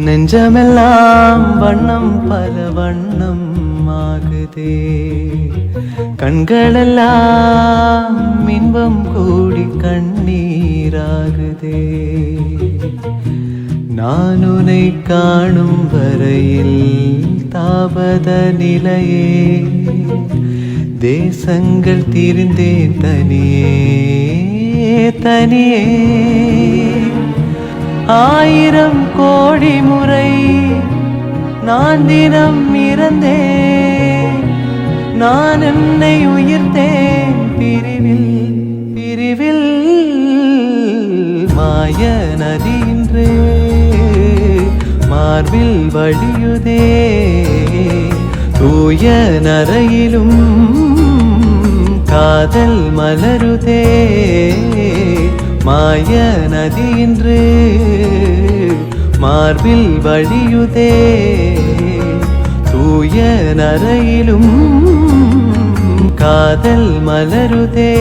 நெஞ்சமெல்லாம் வண்ணம் பல வண்ணம் ஆகுதே, கண்களெல்லாம் இன்பம் கூடி கண்ணீராகுதே. நான் உன்னை காணும் வரையில் தாபத நிலையே, தேசங்கள் திரிந்தேன் தனியே தனியே. 1000 கோடி முறை நான் தினம் இறந்தேன், நான் என்னை உயிர்த்தேன் பிரிவில் பிரிவில். மாய நதியின்றே மார்பில் வழியுதே, தூய நரையிலும் காதல் மலருதே. மாய நதியின்று மார்பில் வழியுதே, தூய நரையிலும் காதல் மலருதே.